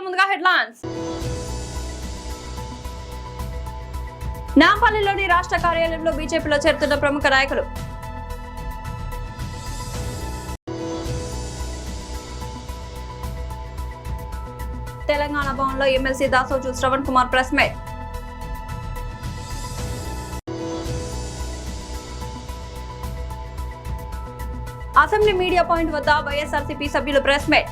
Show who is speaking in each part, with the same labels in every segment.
Speaker 1: ముందుగా హెడ్లైన్స్. నాంపల్లిలోని రాష్ట్ర కార్యాలయంలో బీజేపీలో చేరుతున్న ప్రముఖ నాయకులు. తెలంగాణ భవన్లో MLC Dasoju Shravan Kumar press meet. Assembly media point వద్ద వైఎస్ఆర్సీపీ సభ్యులు ప్రెస్ మీట్.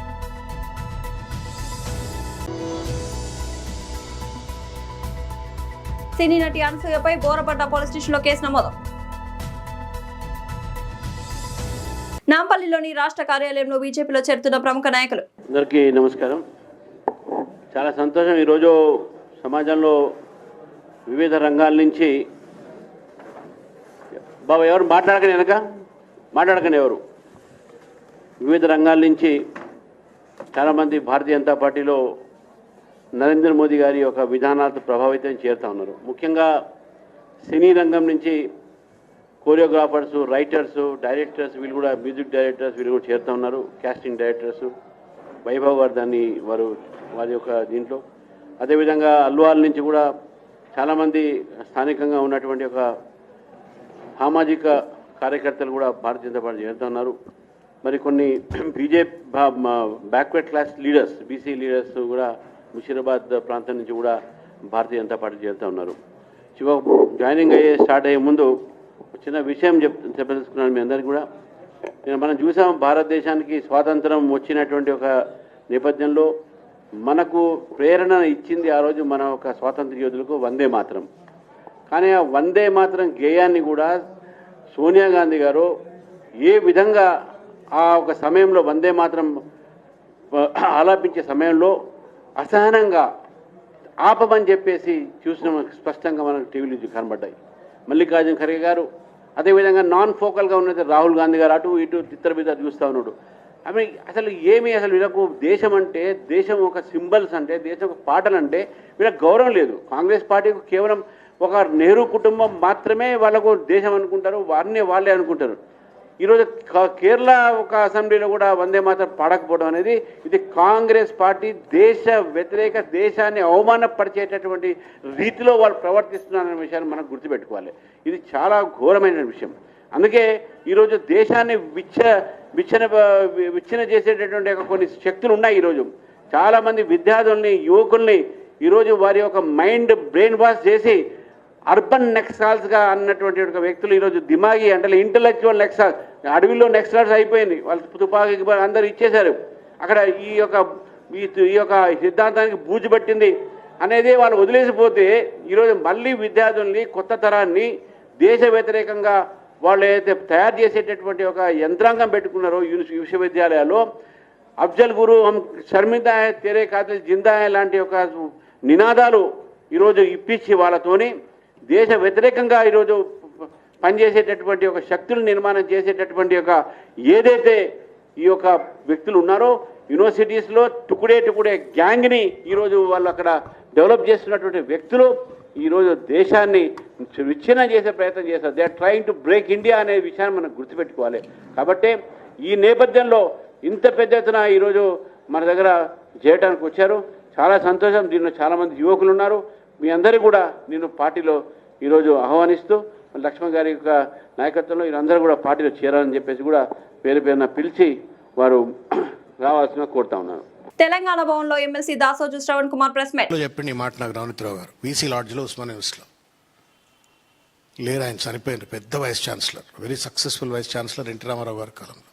Speaker 1: సినీ నటి అనసూయపై బోరపడ్డ పోలీస్ స్టేషన్లో కేసు నమోదు. నాంపల్లిలోని రాష్ట్ర కార్యాలయంలో బీజేపీలో చేరుతున్న ప్రముఖ నాయకులు.
Speaker 2: అందరికీ నమస్కారం. చాలా సంతోషం. ఈరోజు సమాజంలో వివిధ రంగాల నుంచి బాబా ఎవరు మాట్లాడకండి ఎవరు వివిధ రంగాల నుంచి చాలామంది భారతీయ జనతా పార్టీలో నరేంద్ర మోదీ గారి యొక్క విధానాలతో ప్రభావితం చేరుతూ ఉన్నారు. ముఖ్యంగా సినీ రంగం నుంచి కోరియోగ్రాఫర్స్, రైటర్స్, డైరెక్టర్స్, వీళ్ళు కూడా మ్యూజిక్ డైరెక్టర్స్ వీళ్ళు కూడా చేరుతూ ఉన్నారు. కాస్టింగ్ డైరెక్టర్స్ వైభవ్ గారు దాన్ని వారి యొక్క దీంట్లో, అదేవిధంగా అల్వాల్ నుంచి కూడా చాలామంది స్థానికంగా ఉన్నటువంటి ఒక సామాజిక కార్యకర్తలు కూడా భారతీయ జనతా పార్టీ చేరుతూ ఉన్నారు. మరి కొన్ని BJP backward class leaders, BC leaders కూడా ముషీరాబాద్ ప్రాంతం నుంచి కూడా భారతీయ జనతా పార్టీ చేరుతూ ఉన్నారు. జాయినింగ్ స్టార్ట్ అయ్యే ముందు చిన్న విషయం చెప్పదలుచుకున్నాను మీ అందరికీ కూడా. మనం చూసాం, భారతదేశానికి స్వాతంత్రం వచ్చినటువంటి ఒక నేపథ్యంలో మనకు ప్రేరణ ఇచ్చింది ఆ రోజు మన ఒక స్వాతంత్ర యోధులకు వందే మాతరం. కానీ ఆ వందే మాతరం గేయాన్ని కూడా సోనియా గాంధీ గారు ఏ విధంగా ఆ ఒక సమయంలో వందే మాతరం ఆలాపించే సమయంలో అసహనంగా ఆపమని చెప్పేసి చూసిన స్పష్టంగా మనకు టీవీలో కనబడ్డాయి. మల్లికార్జున ఖర్గే గారు, అదేవిధంగా నాన్ ఫోకల్గా ఉన్నది రాహుల్ గాంధీ గారు అటు ఇటు తిత్తరబిద్ద చూస్తూ ఉన్నాడు. అసలు వీళ్ళకు దేశం అంటే, దేశం ఒక సింబల్స్ అంటే, దేశం ఒక పాటలు అంటే వీళ్ళకి గౌరవం లేదు. కాంగ్రెస్ పార్టీకి కేవలం ఒక నెహ్రూ కుటుంబం మాత్రమే వాళ్ళకు దేశం అనుకుంటారు, వాళ్ళే అనుకుంటారు. ఈరోజు కేరళ ఒక అసెంబ్లీలో కూడా వందే మాతరం పాడకపోవడం అనేది ఇది కాంగ్రెస్ పార్టీ దేశ వ్యతిరేక, దేశాన్ని అవమానపరిచేటటువంటి రీతిలో వాళ్ళు ప్రవర్తిస్తున్నారనే విషయాన్ని మనం గుర్తుపెట్టుకోవాలి. ఇది చాలా ఘోరమైన విషయం. అందుకే ఈరోజు దేశాన్ని విచ్ఛిన్న చేసేటటువంటి కొన్ని శక్తులు ఉన్నాయి. ఈరోజు చాలామంది విద్యార్థుల్ని, యువకుల్ని ఈరోజు వారి యొక్క బ్రెయిన్ వాష్ చేసి అర్బన్ నెక్సాల్స్గా అన్నటువంటి ఒక వ్యక్తులు ఈరోజు దిమాగి అంటే ఇంటలెక్చువల్ నెక్సాల్స్, అడవిలో నెక్సాల్స్ అయిపోయింది. వాళ్ళు తుపాకీ అందరూ ఇచ్చేశారు. అక్కడ ఈ యొక్క సిద్ధాంతానికి బూజు పట్టింది అనేది వాళ్ళు వదిలేసిపోతే ఈరోజు మళ్ళీ విద్యార్థుల్ని, కొత్త తరాన్ని దేశ వ్యతిరేకంగా వాళ్ళు ఏదైతే తయారు చేసేటటువంటి ఒక యంత్రాంగం పెట్టుకున్నారో విశ్వవిద్యాలయాల్లో, అఫ్జల్ గురు హమ్ షర్మిందా హై, తెరే కాతిల్ జిందా హై లాంటి ఒక నినాదాలు ఈరోజు ఇప్పించి వాళ్ళతోని దేశ వ్యతిరేకంగా ఈరోజు పనిచేసేటటువంటి ఒక శక్తులు నిర్మాణం చేసేటటువంటి ఒక ఏదైతే ఈ యొక్క వ్యక్తులు ఉన్నారో యూనివర్సిటీస్లో టుకుడే గ్యాంగ్ని ఈరోజు వాళ్ళు అక్కడ డెవలప్ చేస్తున్నటువంటి వ్యక్తులు ఈరోజు దేశాన్ని విచ్ఛిన్నం చేసే ప్రయత్నం చేస్తారు. They are trying to break India అనే విషయాన్ని మనం గుర్తుపెట్టుకోవాలి. కాబట్టి ఈ నేపథ్యంలో ఇంత పెద్ద ఎత్తున ఈరోజు మన దగ్గర చేయడానికి వచ్చారు. చాలా సంతోషం. దీనిలో చాలామంది యువకులు ఉన్నారు. మీ అందరూ కూడా నేను పార్టీలో ఈరోజు ఆహ్వానిస్తూ లక్ష్మణ్ గారి యొక్క నాయకత్వంలో వీరందరూ కూడా పార్టీలో చేరాలని చెప్పేసి కూడా పేరున పిలిచి వారు రావాల్సిన కోరుతా ఉన్నాను.
Speaker 1: తెలంగాణ భవన్లో MLC Dasoju Shravan Kumar press meet
Speaker 3: చెప్పండి. ఈ మాట నాకు రామనిత్రావు గారు వీసీ లాడ్జ్లో ఉస్మానియాలో లేరు. ఆయన చనిపోయినారు. పెద్ద vice chancellor, very successful vice chancellor NT Rama Rao గారి కాలంలో.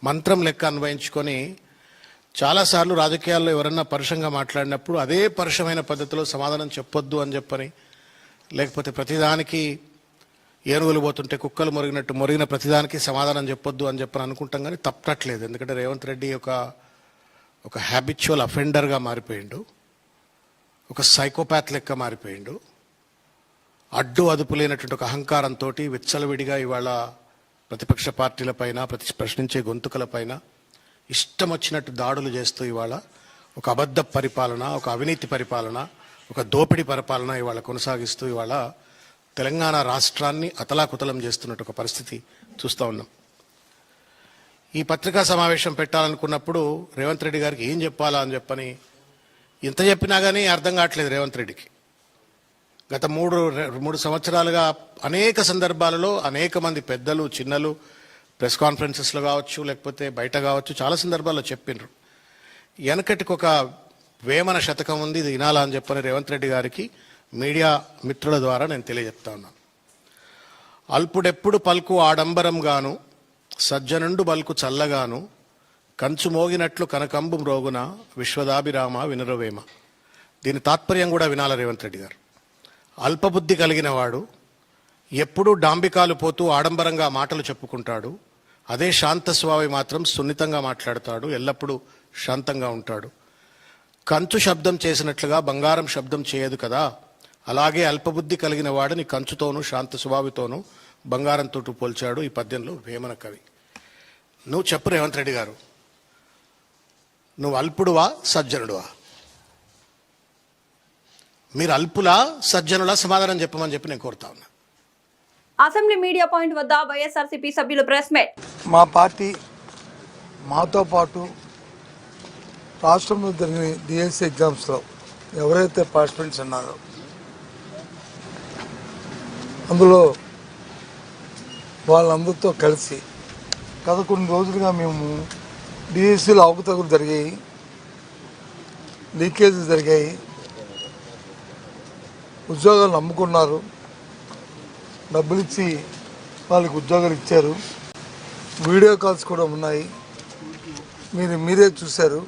Speaker 3: మంత్రం లెక్క అన్వయించుకొని చాలాసార్లు రాజకీయాల్లో ఎవరన్నా పరుషంగా మాట్లాడినప్పుడు అదే పరుషమైన పద్ధతిలో సమాధానం చెప్పొద్దు అని చెప్పని, లేకపోతే ప్రతిదానికి ఏనుగులు పోతుంటే కుక్కలు మొరిగిన ప్రతిదానికి సమాధానం చెప్పొద్దు అని చెప్పని అనుకుంటాం. కానీ తప్పట్లేదు. ఎందుకంటే రేవంత్ రెడ్డి ఒక హ్యాబిచువల్ అఫెండర్గా మారిపోయిండు, ఒక సైకోపాత్ లెక్క మారిపోయిండు. అడ్డు అదుపు లేనటువంటి ఒక అహంకారంతో విచ్చలవిడిగా ఇవాళ ప్రతిపక్ష పార్టీలపైన, ప్రశ్నించే గొంతుకలపైన ఇష్టం వచ్చినట్టు దాడులు చేస్తూ ఇవాళ ఒక అబద్ధ పరిపాలన, ఒక అవినీతి పరిపాలన, ఒక దోపిడీ పరిపాలన ఇవాళ కొనసాగిస్తూ ఇవాళ తెలంగాణ రాష్ట్రాన్ని అతలాకుతలం చేస్తున్నట్టు ఒక పరిస్థితి చూస్తూ ఉన్నాం. ఈ పత్రికా సమావేశం పెట్టాలనుకున్నప్పుడు రేవంత్ రెడ్డి గారికి ఏం చెప్పాలా అని చెప్పని ఇంత చెప్పినా కానీ అర్థం కావట్లేదు రేవంత్ రెడ్డికి. గత మూడు సంవత్సరాలుగా అనేక సందర్భాలలో అనేక మంది పెద్దలు చిన్నలు ప్రెస్ కాన్ఫరెన్సెస్లో కావచ్చు లేకపోతే బయట కావచ్చు చాలా సందర్భాల్లో చెప్పిండ్రు. వెనకటికి ఒక వేమన శతకం ఉంది, ఇది వినాలా అని చెప్పని రేవంత్ రెడ్డి గారికి మీడియా మిత్రుల ద్వారా నేను తెలియజెప్తా ఉన్నాను. అల్పుడెప్పుడు పలుకు ఆడంబరంగాను సజ్జనుండు బల్కు చల్లగాను కంచు మోగినట్లు కనకంబు మ్రోగున విశ్వదాభిరామ వినురవేమ. దీని తాత్పర్యం కూడా వినాల రేవంత్ రెడ్డి గారు. అల్పబుద్ధి కలిగిన వాడు ఎప్పుడూ డాంబికాలు పోతూ ఆడంబరంగా మాటలు చెప్పుకుంటాడు. అదే శాంత స్వామి మాత్రం సున్నితంగా మాట్లాడతాడు, ఎల్లప్పుడూ శాంతంగా ఉంటాడు. కంచు శబ్దం చేసినట్లుగా బంగారం శబ్దం చేయదు కదా, అలాగే అల్పబుద్ధి కలిగిన వాడిని కంచుతోనూ శాంత స్వభావితోనూ బంగారంతో పోల్చాడు ఈ పద్యంలో వేమన కవి. నువ్వు చెప్పు రేవంత్ రెడ్డి గారు, నువ్వు అల్పుడువా సజ్జనుడువా? మీరు అల్పులా సజ్జనులా సమాధానం చెప్పమని చెప్పి నేను కోరుతా ఉన్నా.
Speaker 1: అసెంబ్లీ మీడియా పాయింట్ వద్ద వైఎస్ఆర్సీపీ సభ్యులు ప్రెస్ మీట్.
Speaker 4: మా పార్టీ మాతో పాటు రాష్ట్రంలో జరిగిన డిఎస్సి ఎగ్జామ్స్లో ఎవరైతే పార్టిసిపెంట్స్ ఉన్నారో అందులో వాళ్ళందరితో కలిసి గత కొన్ని రోజులుగా మేము డిఎస్సిలో అవకతవకలు జరిగాయి, లీకేజీలు జరిగాయి, ఉద్యోగాలు నమ్ముకున్నారు, డబ్బులు ఇచ్చి వాళ్ళకి ఉద్యోగాలు ఇచ్చారు, వీడియో కాల్స్ కూడా ఉన్నాయి, మీరే చూశారు,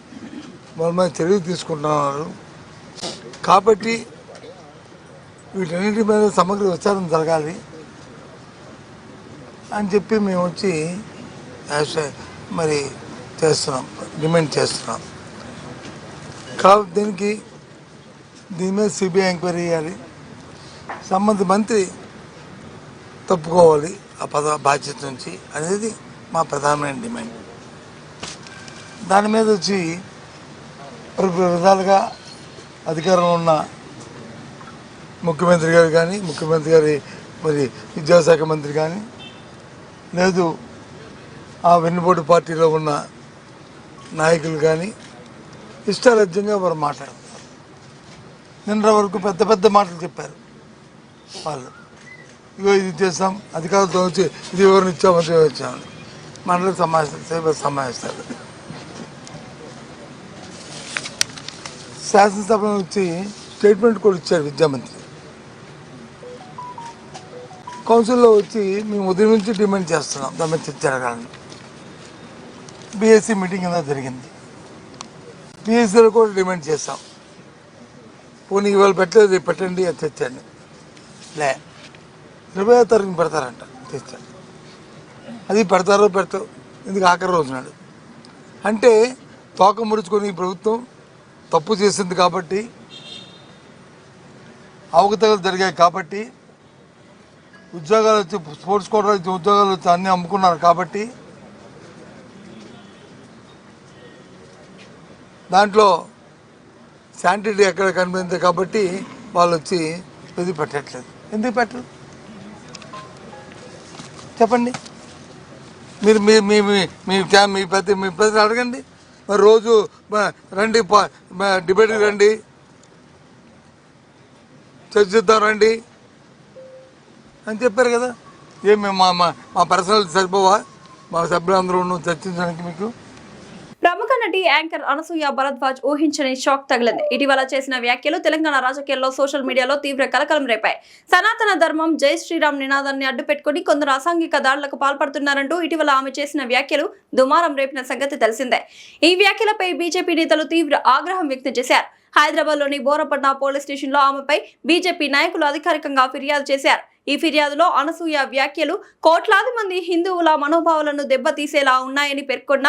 Speaker 4: వాళ్ళ మీద చర్యలు తీసుకుంటున్నారు. కాబట్టి వీటన్నిటి మీద సమగ్ర విచారణ జరగాలి అని చెప్పి మేము వచ్చి మరి చేస్తున్నాం, డిమాండ్ చేస్తున్నాం. కాబట్టి దీని మీద సిబిఐ ఎంక్వైరీ చేయాలి, సంబంధిత మంత్రి తప్పుకోవాలి ఆ బాధ్యత నుంచి అనేది మా ప్రధానమైన డిమాండ్. దాని మీద వచ్చి విధాలుగా అధికారంలో ఉన్న ముఖ్యమంత్రి గారు కానీ, ముఖ్యమంత్రి గారి మరి విద్యాశాఖ మంత్రి కానీ, లేదు ఆ వెన్నుపోటు పార్టీలో ఉన్న నాయకులు కానీ ఇష్టారాజ్యంగా వారు మాట్లాడుతున్నారు. నిన్న వరకు పెద్ద పెద్ద మాటలు చెప్పారు వాళ్ళు. ఇగో ఇది చేస్తాం, అధికారులతో వచ్చి ఇది వివరణ ఇచ్చాము, అది ఇచ్చామని మండలి సమావేశాలు శాసనసభలో వచ్చి స్టేట్మెంట్ కూడా ఇచ్చారు విద్యామంత్రి. కౌన్సిల్లో వచ్చి మేము ఉదయం నుంచి డిమాండ్ చేస్తున్నాం దాని మీద చర్చ జరగాలని. బీఎస్సీ మీటింగ్ కింద జరిగింది, బీఎస్సీలో కూడా డిమాండ్ చేస్తాం. పోనీ ఇవాళ పెట్టలేదు, రేపు పెట్టండి అది తెచ్చండి. 20వ తారీఖున పెడతారంట, తెచ్చండి. అది పెడతారో ఎందుకు ఆఖరి రోజు నాడు అంటే తోక ముడుచుకొని ఈ ప్రభుత్వం తప్పు చేసింది కాబట్టి, అవకతవకలు జరిగాయి కాబట్టి, ఉద్యోగాలు వచ్చి స్పోర్ట్స్ కోటా ఉద్యోగాలు వచ్చి అన్నీ అమ్ముకున్నారు కాబట్టి, దాంట్లో శానిటరీ ఎక్కడ కనిపించింది కాబట్టి వాళ్ళు వచ్చి ఇది పెట్టట్లేదు. ఎందుకు పెట్టరు చెప్పండి? మీరు మీ ప్రతి అడగండి. మరి రోజు రండి, డిబేట్కి రండి, చర్చిద్దాం రండి అని చెప్పారు కదా. ఏం మేము మా పర్సనల్ సరిపోవా మా సభ్యులందరూ చర్చించడానికి? మీకు
Speaker 1: ప్రముఖ నటి యాంకర్ అనసూయ భరద్వాజ్ ఊహించని షాక్ తగిలింది. ఇటీవల చేసిన వ్యాఖ్యలు తెలంగాణ రాజకీయాల్లో సోషల్ మీడియాలో తీవ్ర కలకలం రేపాయి. సనాతన ధర్మం జై శ్రీరామ్ నినాదాన్ని అడ్డుపెట్టుకుని కొందరు అసాంఘిక దాడులకు పాల్పడుతున్నారంటూ ఇటీవల ఆమె చేసిన వ్యాఖ్యలు దుమారం రేపిన సంగతి తెలిసిందే. ఈ వ్యాఖ్యలపై బీజేపీ నేతలు తీవ్ర ఆగ్రహం వ్యక్తం చేశారు. హైదరాబాద్ లోని బోరపట్న పోలీస్ స్టేషన్ లో ఆమెపై బీజేపీ నాయకులు అధికారికంగా ఫిర్యాదు చేశారు. ఈ ఫిర్యాదులో అనసూయ వ్యాఖ్యలు కోట్లాది మంది హిందువుల మనోభావాలను దెబ్బతీసేలా ఉన్నాయని పేర్కొన్న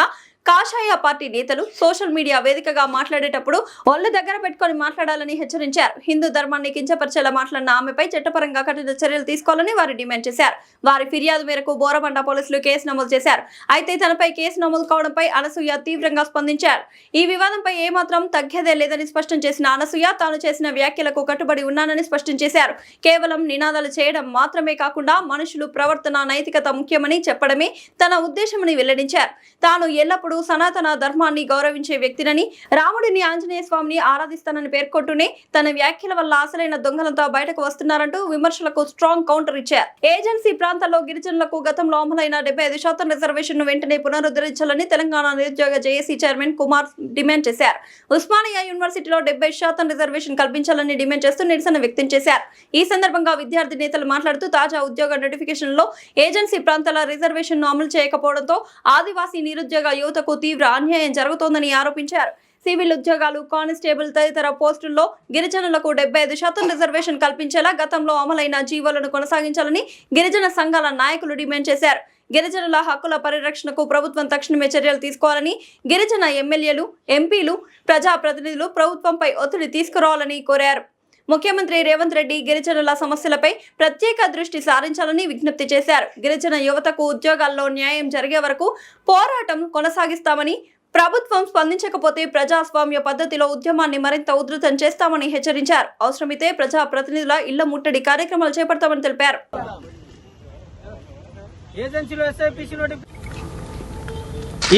Speaker 1: కాషాయ పార్టీ నేతలు సోషల్ మీడియా వేదికగా మాట్లాడేటప్పుడు ఒళ్ళు దగ్గర పెట్టుకొని మాట్లాడాలని హెచ్చరించారు. హిందూ ధర్మాన్ని కించపరిచేలా మాట్లాడిన ఆమెపై చట్టపరంగా కఠిన చర్యలు తీసుకోవాలని వారు డిమాండ్ చేశారు. వారి ఫిర్యాదు మేరకు బోరబండ పోలీసులు కేసు నమోదు చేశారు. అయితే తనపై కేసు నమోదు కావడంపై అనసూయ తీవ్రంగా స్పందించారు. ఈ వివాదంపై ఏమాత్రం తగ్గేదే లేదని స్పష్టం చేసిన అనసూయ తాను చేసిన వ్యాఖ్యలకు కట్టుబడి ఉన్నానని స్పష్టం చేశారు. కేవలం నినాదాలు చేయడం మాత్రమే కాకుండా మనుషులు ప్రవర్తన నైతికత ముఖ్యమని చెప్పడమే తన ఉద్దేశమని వెల్లడించారు. తాను ఎల్లప్పుడూ రాముడు సనాతన ధర్మాన్ని గౌరవించే వ్యక్తినని, రాముడిని ఆంజనేయ స్వామిని ఆరాధిస్తానని పేర్కొంటూనే తన వ్యాఖ్యల వల్ల అసలైన దొంగలంతా బయటకు వస్తున్నారంటూ విమర్శలకు స్ట్రాంగ్ కౌంటర్ ఇచ్చారు. ఏజెన్సీ ప్రాంతాల్లో గిరిజనులకు గతంలో అమలైన 75% రిజర్వేషన్ ను వెంటనే పునరుద్ధరించాలని తెలంగాణ నిరుద్యోగ జేఏసీ చైర్మన్ కుమార్ డిమాండ్ చేశారు. ఉస్మానియా యూనివర్సిటీలో 70% రిజర్వేషన్ కల్పించాలని డిమాండ్ చేస్తూ నిరసన వ్యక్తం చేశారు. ఈ సందర్భంగా విద్యార్థి నేతలు మాట్లాడుతూ తాజా ఉద్యోగ నోటిఫికేషన్ లో ఏజెన్సీ ప్రాంతాల రిజర్వేషన్ ను అమలు చేయకపోవడంతో ఆదివాసీ నిరుద్యోగ యువతకు తీవ్ర అన్యాయం జరుగుతోందని ఆరోపించారు. సివిల్ ఉద్యోగాలు, కానిస్టేబుల్ తదితర పోస్టుల్లో గిరిజనులకు 75% రిజర్వేషన్ కల్పించేలా గతంలో అమలైన జీవోలను కొనసాగించాలని గిరిజన సంఘాల నాయకులు డిమాండ్ చేశారు. గిరిజనుల హక్కుల పరిరక్షణకు ప్రభుత్వం తక్షణమే చర్యలు తీసుకోవాలని గిరిజన ఎమ్మెల్యేలు, ఎంపీలు, ప్రజాప్రతినిధులు ప్రభుత్వంపై ఒత్తిడి తీసుకురావాలని కోరారు. ముఖ్యమంత్రి రేవంత్ రెడ్డి గిరిజనుల సమస్యలపై ప్రత్యేక దృష్టి సారించాలని విజ్ఞప్తి చేశారు. గిరిజన యువతకు ఉద్యోగాల్లో న్యాయం జరిగే వరకు పోరాటం కొనసాగిస్తామని, ప్రభుత్వం స్పందించకపోతే ప్రజాస్వామ్య పద్ధతిలో ఉద్యమాన్ని మరింత ఉధృతం చేస్తామని హెచ్చరించారు. అవసరమైతే ప్రజాప్రతినిధుల ఇళ్ల ముట్టడి కార్యక్రమాలు చేపడతామని తెలిపారు.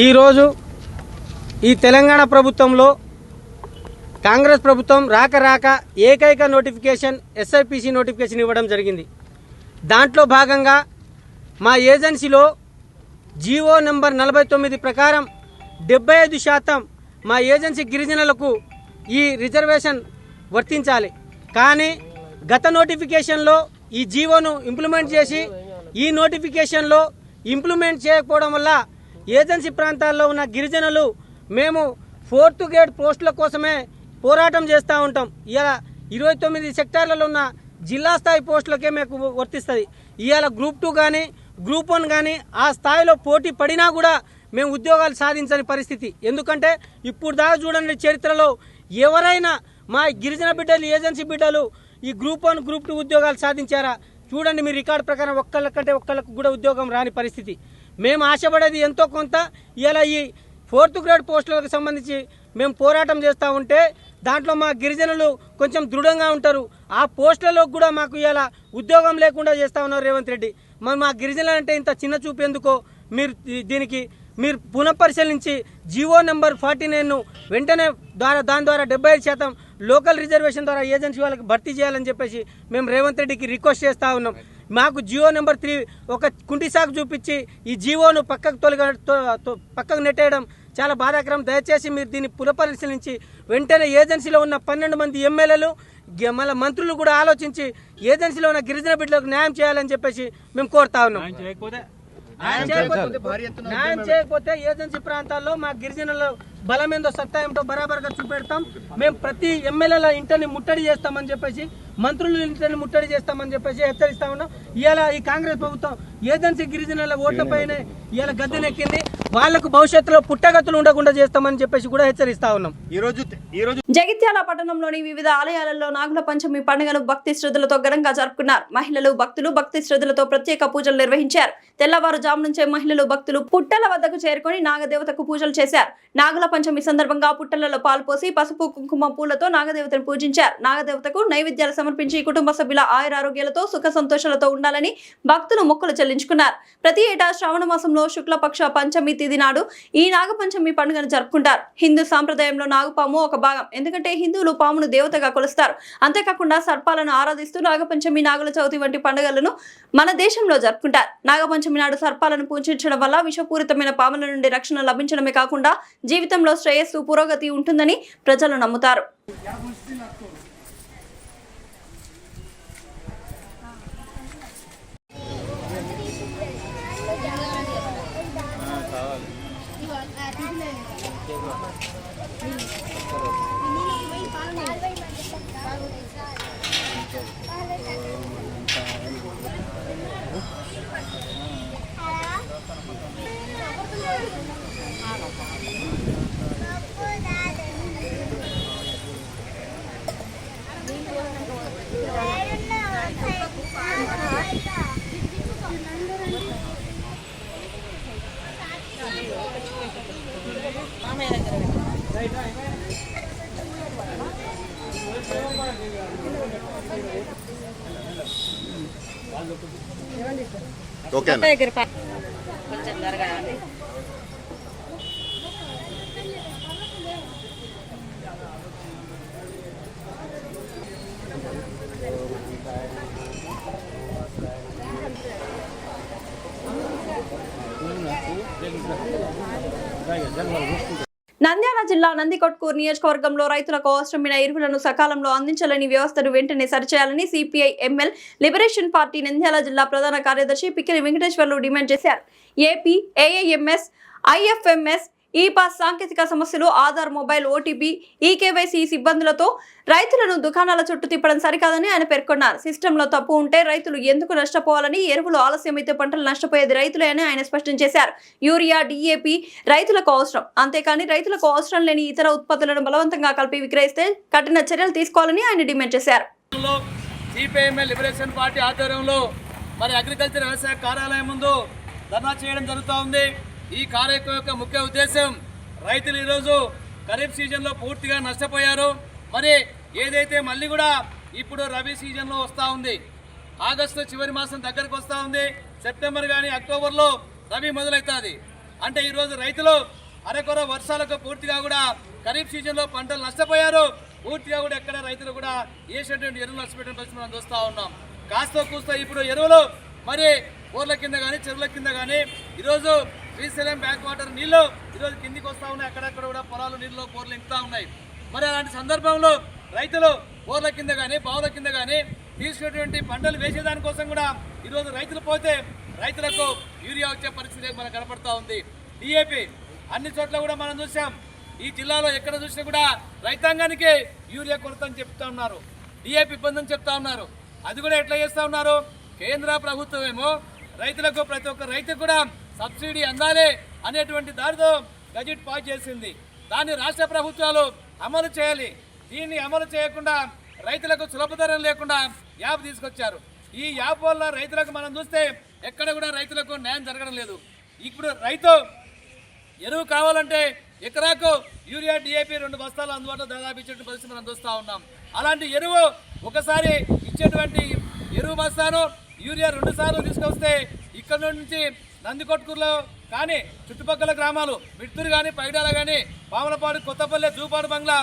Speaker 5: ఈరోజు ఈ తెలంగాణ ప్రభుత్వంలో కాంగ్రెస్ ప్రభుత్వం రాక ఏకైక నోటిఫికేషన్ ఎస్ఐపిసి నోటిఫికేషన్ ఇవ్వడం జరిగింది. దాంట్లో భాగంగా మా ఏజెన్సీలో జీవో నెంబర్ 49 ప్రకారం 75% మా ఏజెన్సీ గిరిజనులకు ఈ రిజర్వేషన్ వర్తించాలి. కానీ గత నోటిఫికేషన్లో ఈ జీవోను ఇంప్లిమెంట్ చేసి ఈ నోటిఫికేషన్లో ఇంప్లిమెంట్ చేయకపోవడం వల్ల ఏజెన్సీ ప్రాంతాల్లో ఉన్న గిరిజనులు మేము 4th గ్రేడ్ పోస్టుల కోసమే పోరాటం చేస్తూ ఉంటాం. ఇలా 29 సెక్టార్లలో ఉన్న జిల్లా స్థాయి పోస్టులకే మీకు వర్తిస్తుంది. ఇవాళ గ్రూప్ 2 కానీ గ్రూప్ 1 కానీ ఆ స్థాయిలో పోటీ పడినా కూడా మేము ఉద్యోగాలు సాధించని పరిస్థితి. ఎందుకంటే ఇప్పుడు దాకా చూడండి, చరిత్రలో ఎవరైనా మా గిరిజన బిడ్డలు, ఏజెన్సీ బిడ్డలు ఈ గ్రూప్ 1 గ్రూప్ 2 ఉద్యోగాలు సాధించారా? చూడండి, మీ రికార్డు ప్రకారం ఒక్కళ్ళకంటే ఒక్కళ్ళకు కూడా ఉద్యోగం రాని పరిస్థితి. మేము ఆశపడేది ఎంతో కొంత. ఇలా ఈ 4th గ్రేడ్ పోస్టులకు సంబంధించి మేము పోరాటం చేస్తూ ఉంటే దాంట్లో మా గిరిజనులు కొంచెం దృఢంగా ఉంటారు. ఆ పోస్టులలో కూడా మాకు ఇలా ఉద్యోగం లేకుండా చేస్తూ ఉన్నారు రేవంత్ రెడ్డి. మరి మా గిరిజనులు అంటే ఇంత చిన్న చూపు ఎందుకో దీనికి మీరు పునఃపరిశీలించి జీవో నెంబర్ 49ను వెంటనే దాని ద్వారా 75% లోకల్ రిజర్వేషన్ ద్వారా ఏజెన్సీ వాళ్ళకి భర్తీ చేయాలని చెప్పేసి మేము రేవంత్ రెడ్డికి రిక్వెస్ట్ చేస్తూ ఉన్నాం. మాకు జియో నెంబర్ 3 ఒక కుంటి సాకు చూపించి ఈ జీవోను పక్కకు నెట్టేయడం చాలా బాధాకరం. దయచేసి మీరు దీన్ని పునఃపరిశీలించి వెంటనే ఏజెన్సీలో ఉన్న 12 మంది ఎమ్మెల్యేలు, మళ్ళీ మంత్రులు కూడా ఆలోచించి ఏజెన్సీలో ఉన్న గిరిజన బిడ్డలకు న్యాయం చేయాలని చెప్పేసి మేము కోరుతా ఉన్నాం. న్యాయం చేయకపోతే ఏజెన్సీ ప్రాంతాల్లో మా గిరిజనుల బలం ఏందో, సత్తా ఏమిటో బరాబర్గా చూపెడతాం. మేము ప్రతి ఎమ్మెల్యేల ఇంటిని ముట్టడి చేస్తామని చెప్పేసి, మంత్రుల ఇంటిని ముట్టడి చేస్తామని చెప్పేసి హెచ్చరిస్తా ఉన్నాం. ఇవాళ ఈ కాంగ్రెస్ ప్రభుత్వం ఏజెన్సీ గిరిజనుల ఓట్లపైనే ఇవాళ గద్దెనెక్కింది. వాళ్లకు భవిష్యత్తులో పుట్టగతులు ఉండకుండా చేస్తామని చెప్పేసి కూడా హెచ్చరిస్తా ఉన్నాం. ఈ రోజు
Speaker 1: జగిత్యాల పట్టణంలోని వివిధ ఆలయాలలో నాగుల పంచమి పండుగను భక్తి శ్రద్ధలతో ఘనంగా జరుపుకున్నారు. మహిళలు, భక్తులు భక్తి శ్రద్ధలతో ప్రత్యేక పూజలు నిర్వహించారు. తెల్లవారుజాము నుంచే మహిళలు, భక్తులు పుట్టల వద్దకు చేరుకొని నాగదేవతకు పూజలు చేశారు. నాగుల పంచమి సందర్భంగా పుట్టలలో పాలు పోసి పసుపు, కుంకుమ, పూలతో నాగదేవతను పూజించారు. నాగదేవతకు నైవేద్యాలు సమర్పించి కుటుంబ సభ్యుల ఆయురారోగ్యాలతో సుఖ సంతోషాలతో ఉండాలని భక్తులు మొక్కులు చెల్లించుకున్నారు. ప్రతి ఏటా శ్రావణ మాసంలో శుక్లపక్ష పంచమి తిథి నాడు ఈ నాగపంచమి పండుగను జరుపుకుంటారు. హిందూ సాంప్రదాయంలో నాగపాము ఒక భాగం. ఎందుకంటే హిందువులు పామును దేవతగా కొలుస్తారు. అంతేకాకుండా సర్పాలను ఆరాధిస్తూ నాగపంచమి, నాగుల చవితి వంటి పండుగలను మన దేశంలో జరుపుకుంటారు. నాగపంచమి నాడు సర్పాలను పూజించడం వల్ల విషపూరితమైన పాముల నుండి రక్షణ లభించడమే కాకుండా జీవితంలో శ్రేయస్సు, పురోగతి ఉంటుందని ప్రజలు నమ్ముతారు.
Speaker 6: ఓకే.
Speaker 1: నంద్యాల జిల్లా నందికొట్కూరు నియోజకవర్గంలో రైతులకు అవసరమైన ఎరువులను సకాలంలో అందించాలని వ్యవస్థను వెంటనే సరిచేయాలని CPI ML liberation party Nandyal జిల్లా ప్రధాన కార్యదర్శి పిక్కిలి వెంకటేశ్వర్లు డిమాండ్ చేశారు. AP AIMS IFMS e pass సాంకేతిక సమస్యలు, ఆధార్, మొబైల్, ఓటీపీ, ఈకేవైసీ సిబ్బందులతో రైతులను దుకాణాల చుట్టూ తిప్పడం సరికాదని ఆయన పేర్కొన్నారు. సిస్టంలో తప్పు ఉంటే రైతులు ఎందుకు నష్టపోవాలని, ఎరువులు ఆలస్యమైతే పంటలు నష్టపోయేది రైతులే అని ఆయన స్పష్టం చేశారు. యూరియా, డిఏపి రైతులకు అవసరం, అంతేకాని రైతులకు అవసరం లేని ఇతర ఉత్పత్తులను బలవంతంగా కలిపి విక్రయిస్తే కఠిన చర్యలు తీసుకోవాలని ఆయన డిమాండ్ చేశారు.
Speaker 6: సిపిఐఎంఎల్ లిబరేషన్ పార్టీ ఆధ్వర్యంలో మరి అగ్రికల్చర్ వ్యవసాయ కార్యాలయం ముందు ధర్నా చేయడం జరుగుతూ ఉంది. ఈ కార్యక్రమం యొక్క ముఖ్య ఉద్దేశం, రైతులు ఈరోజు ఖరీఫ్ సీజన్లో పూర్తిగా నష్టపోయారు. మరి ఏదైతే మళ్ళీ కూడా ఇప్పుడు రబీ సీజన్లో వస్తూ ఉంది, ఆగస్టు చివరి మాసం దగ్గరకు వస్తూ ఉంది, సెప్టెంబర్ కానీ అక్టోబర్లో రబీ మొదలవుతుంది. అంటే ఈరోజు రైతులు అరకొర వర్షాలకు పూర్తిగా కూడా ఖరీఫ్ సీజన్లో పంటలు నష్టపోయారు. పూర్తిగా కూడా ఎక్కడ రైతులు కూడా వేసేటువంటి ఎరువులు నష్టపెట్టిన పరిస్థితి మనం చూస్తూ ఉన్నాం. కాస్త కూస్తో ఇప్పుడు ఎరువులు మరి ఊర్ల కింద కానీ చెరువుల కింద కానీ ఈరోజు శ్రీశైలం బ్యాక్ వాటర్ నీళ్లు ఈరోజు కిందికి వస్తూ ఉన్నాయి. అక్కడక్కడ కూడా పొలాలు నీళ్ళు బోర్లు ఇంకుతూ ఉన్నాయి. మరి అలాంటి సందర్భంలో రైతులు బోర్ల కింద కానీ బావుల కింద కానీ తీసుకునేటువంటి పంటలు వేసేదానికోసం కూడా ఈరోజు రైతులు పోతే రైతులకు యూరియా వచ్చే పరిస్థితి మనకు కనపడతా ఉంది. డిఏపి అన్ని చోట్ల కూడా మనం చూసాం. ఈ జిల్లాలో ఎక్కడ చూసినా కూడా రైతాంగానికి యూరియా కొరత అని చెప్తా ఉన్నారు, డిఏపి ఇబ్బంది అని చెప్తా ఉన్నారు. అది కూడా ఎట్లా చేస్తూ ఉన్నారు, కేంద్ర ప్రభుత్వం ఏమో రైతులకు ప్రతి ఒక్క రైతుకు కూడా సబ్సిడీ అందాలి అనేటువంటి దారితో గజెట్ పాస్ చేసింది. దాన్ని రాష్ట్ర ప్రభుత్వాలు అమలు చేయాలి. దీన్ని అమలు చేయకుండా రైతులకు సులభతరం లేకుండా యాప్ తీసుకొచ్చారు. ఈ యాప్ వల్ల రైతులకు మనం చూస్తే ఎక్కడ కూడా రైతులకు న్యాయం జరగడం లేదు. ఇప్పుడు రైతు ఎరువు కావాలంటే ఎకరాకు యూరియా, డిఏపి 2 బస్తాలు అందుబాటులో దాదాపు ఇచ్చేటువంటి పరిస్థితి మనం చూస్తూ ఉన్నాం. అలాంటి ఎరువు ఒకసారి ఇచ్చేటువంటి ఎరువు బస్తాను యూరియా 2 సార్లు తీసుకొస్తే ఇక్కడ నుంచి నందికొట్కూరులో కానీ చుట్టుపక్కల గ్రామాలు మిడ్తూరు కానీ, పైడాల కానీ, పాములపాడు, కొత్తపల్లె, జూపాడు, బంగ్లా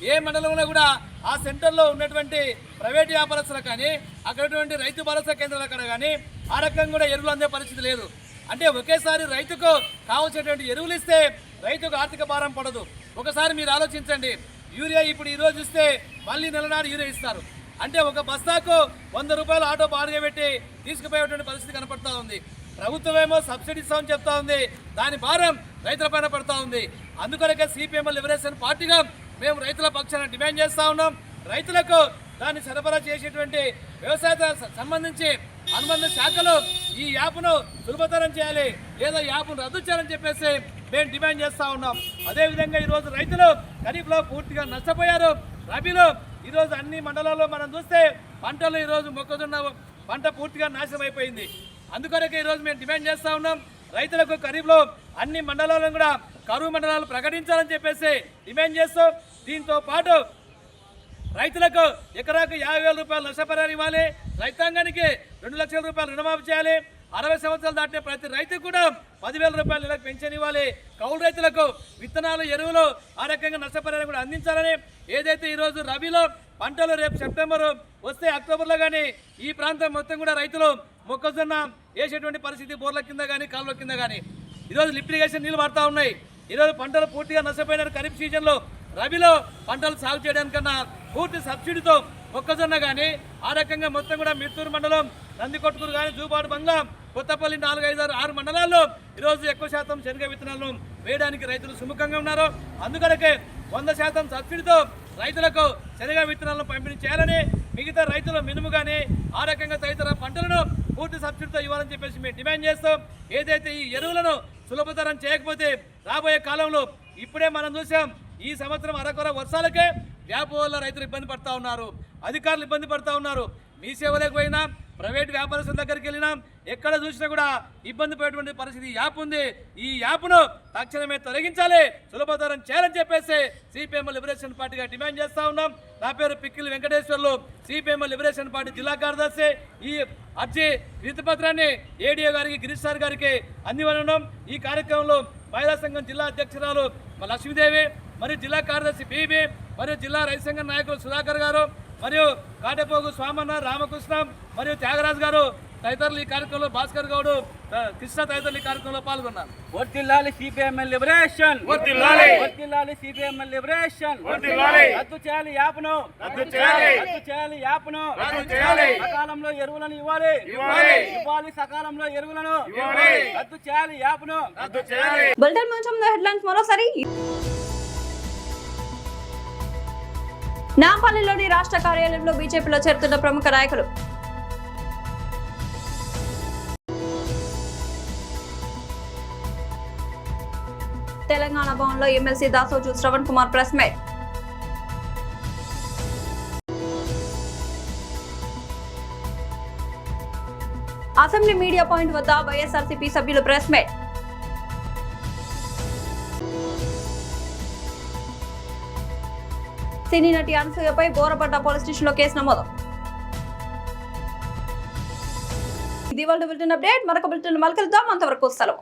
Speaker 6: ఏ మండలంలో కూడా ఆ సెంటర్లో ఉన్నటువంటి ప్రైవేట్ వ్యాపారస్తులకు కానీ అక్కడటువంటి రైతు భరోసా కేంద్రాల అక్కడ కానీ ఆ రకంగా కూడా ఎరువులు అందే పరిస్థితి లేదు. అంటే ఒకేసారి రైతుకు కావాల్సినటువంటి ఎరువులు ఇస్తే రైతుకు ఆర్థిక భారం పడదు. ఒకసారి మీరు ఆలోచించండి, యూరియా ఇప్పుడు ఈరోజు ఇస్తే మళ్ళీ నెలనాడు యూరియా ఇస్తారు. అంటే ఒక బస్తాకు 100 రూపాయలు ఆటో బాడుగ పెట్టి తీసుకుపోయేటువంటి పరిస్థితి కనపడతా ఉంది. ప్రభుత్వం ఏమో సబ్సిడీ ఇస్తామని చెప్తా ఉంది, దాని భారం రైతుల పైన పడతా ఉంది. అందుకొరకే సిపిఎంఎల్ లిబరేషన్ పార్టీగా మేము రైతుల పక్షాన డిమాండ్ చేస్తూ ఉన్నాం. రైతులకు దాన్ని సరఫరా చేసేటువంటి వ్యవసాయ సంబంధించి అనుబంధ శాఖలు ఈ యాప్ను సులభతరం చేయాలి, లేదా యాప్ను రద్దు చేయాలని చెప్పేసి మేము డిమాండ్ చేస్తూ ఉన్నాం. అదేవిధంగా ఈరోజు రైతులు ఖరీఫ్లో పూర్తిగా నష్టపోయారు. రబీలో ఈరోజు అన్ని మండలాల్లో మనం చూస్తే పంటలు ఈరోజు మొక్కజొన్న పంట పూర్తిగా నాశనం అయిపోయింది. అందుకొరకే ఈరోజు మేము డిమాండ్ చేస్తూ ఉన్నాం, రైతులకు ఖరీఫ్లో అన్ని మండలాలను కూడా కరువు మండలాలు ప్రకటించాలని చెప్పేసి డిమాండ్ చేస్తూ, దీంతో పాటు రైతులకు ఎకరాకు 50,000 రూపాయలు నష్టపరిహారం ఇవ్వాలి, రైతాంగానికి 2 లక్షల రూపాయలు రుణమాఫీ చేయాలి, 60 సంవత్సరాలు దాటిన ప్రతి రైతుకు కూడా 10,000 రూపాయలు నెలకు పెన్షన్ ఇవ్వాలి, కౌలు రైతులకు విత్తనాలు, ఎరువులు ఆ రకంగా నష్టపరిహారం కూడా అందించాలని. ఏదైతే ఈరోజు రబీలో పంటలు రేపు సెప్టెంబర్ వస్తే అక్టోబర్లో కానీ ఈ ప్రాంతం మొత్తం కూడా రైతులు మొక్కజొన్న వేసేటువంటి పరిస్థితి బోర్ల కింద కానీ కాలువ కింద కానీ ఈరోజు లిఫ్ట్ ఇరిగేషన్ నీళ్ళు పడతా ఉన్నాయి. ఈరోజు పంటలు పూర్తిగా నష్టపోయినారు. ఖరీఫ్ సీజన్లో రబీలో పంటలు సాగు చేయడానికన్నా పూర్తి సబ్సిడీతో మొక్కజొన్న కానీ ఆ రకంగా మొత్తం కూడా మిడ్తూరు మండలం, నందికొట్కూరు కానీ, జూపాడు, బంగ్లా, కొత్తపల్లి 4, 5, 6 మండలాల్లో ఈరోజు ఎక్కువ శాతం శనగ విత్తనాలను వేయడానికి రైతులు సుముఖంగా ఉన్నారు. అందుకనకే 100% సబ్సిడీతో రైతులకు శనగ విత్తనాలను పంపిణీ చేయాలని, మిగతా రైతుల మినుము కానీ ఆ రకంగా తదితర పంటలను పూర్తి సబ్సిడీతో ఇవ్వాలని చెప్పేసి మేము డిమాండ్ చేస్తాం. ఏదైతే ఈ ఎరువులను సులభతరం చేయకపోతే రాబోయే కాలంలో ఇప్పుడే మనం చూసాం, ఈ సంవత్సరం అరకొర వర్షాలకే వ్యాప వల్ల రైతులు ఇబ్బంది పడతా ఉన్నారు, అధికారులు ఇబ్బంది పడతా ఉన్నారు. మీ సేవలకు పోయినా, ప్రైవేట్ వ్యాపారస్తుల దగ్గరికి వెళ్ళినా ఎక్కడ చూసినా కూడా ఇబ్బంది పడేటువంటి పరిస్థితి యాప్ ఉంది. ఈ యాప్ను తక్షణమే తొలగించాలి, సులభతరం చేయాలని చెప్పేసి సిపిఎంఎల్ లిబరేషన్ పార్టీగా డిమాండ్ చేస్తూ ఉన్నాం. నా పేరు Pikkili Venkateswarlu, CPML liberation party జిల్లా కార్యదర్శి. ఈ అర్జీ వినతిపత్రాన్ని ఏడీఓ గారికి, గిరీష్ సార్ గారికి అందివనం. ఈ కార్యక్రమంలో మహిళా సంఘం జిల్లా అధ్యక్షురాలు లక్ష్మీదేవి, మరియు జిల్లా కార్యదర్శి బీబీ, మరియు జిల్లా రైతు సంఘం నాయకులు సుధాకర్ గారు, మరియు కాటపోగు స్వామన్న, రామకృష్ణ, మరియు త్యాగరాజు గారు తదితరులు ఈ కార్యక్రమంలో భాస్కర్ గౌడ్ కృష్ణ తదితరులు ఈ కార్యక్రమంలో పాల్గొన్నారు.
Speaker 5: వర్ధిల్లాలి సిపిఎంఎల్ లిబరేషన్,
Speaker 6: వర్ధిల్లాలి.
Speaker 5: వర్ధిల్లాలి సిపిఎంఎల్ లిబరేషన్,
Speaker 6: వర్ధిల్లాలి.
Speaker 5: రద్దు చేయాలి యాప్ను,
Speaker 6: రద్దు చేయాలి.
Speaker 5: రద్దు చేయాలి యాప్ను,
Speaker 6: రద్దు చేయాలి.
Speaker 5: సకాలంలో ఎరువులను ఇవ్వాలి,
Speaker 6: ఇవ్వాలి.
Speaker 5: ఇవ్వాలి సకాలంలో ఎరువులను,
Speaker 6: ఇవ్వాలి.
Speaker 5: రద్దు చేయాలి యాప్ను.
Speaker 6: రద్దు చేయాలి.
Speaker 1: బులెటిన్ ముంచం హెడ్లైన్స్ మరోసారి. నాంపల్లిలోని రాష్ట్ర కార్యాలయంలో బీజేపీలో చేరుతున్న ప్రముఖ నాయకులు. తెలంగాణ భవన్లో MLC Dasoju Shravan Kumar press meet. Assembly media point వద్ద వైఎస్ఆర్సీపీ సభ్యులు ప్రెస్ మీట్. సినీ నటి అనసూయపై బోరపడ్డ పోలీస్ స్టేషన్ లో కేసు నమోదు. ఇది వాళ్ళ బులెటిన్ అప్డేట్. మరొక బులెటిన్ మళ్ళీ కలుద్దాం. అంతవరకు సెలవు.